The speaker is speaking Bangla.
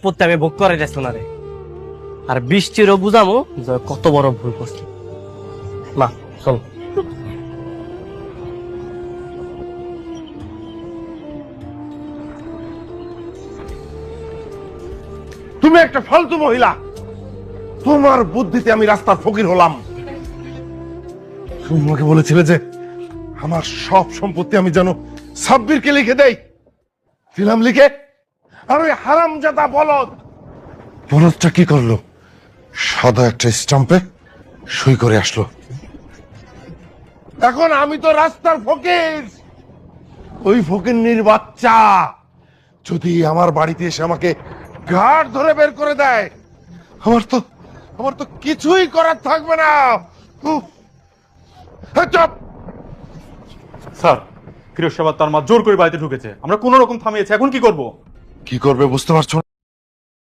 সম্পত্তি আমি ভোগ করে যাচ্ছি না রে। আর বৃষ্টিরও বুঝামো যে কত বড় ভুল করছি। মা চল। তুমি একটা ফালতু মহিলা, তোমার বুদ্ধিতে আমি রাস্তার ফকির হলাম। তুমি আমাকে বলেছিলে যে আমার সব সম্পত্তি আমি যেন সাব্বিরকে লিখে দেই, দিলাম লিখে। আর ওই হারামজাদা বলদটা কি করলো? সাদা একটা স্টাম্পে সই করে আসলো। এখন আমি তো রাস্তার ফকির। ওই ফকিরনির বাচ্চা যদি আমার বাড়িতে এসে আমাকে ঘাট ধরে বের করে দেয়, আমার তো কিছুই করার থাকবে না। উফ! হ্যাঁ, চুপ! স্যার, ফিরোজ সাহেব তার মা জোর করে বাড়িতে ঢুকেছে, আমরা কোন রকম থামিয়েছি, এখন কি করব? কি করবে বুঝতে পারছো না?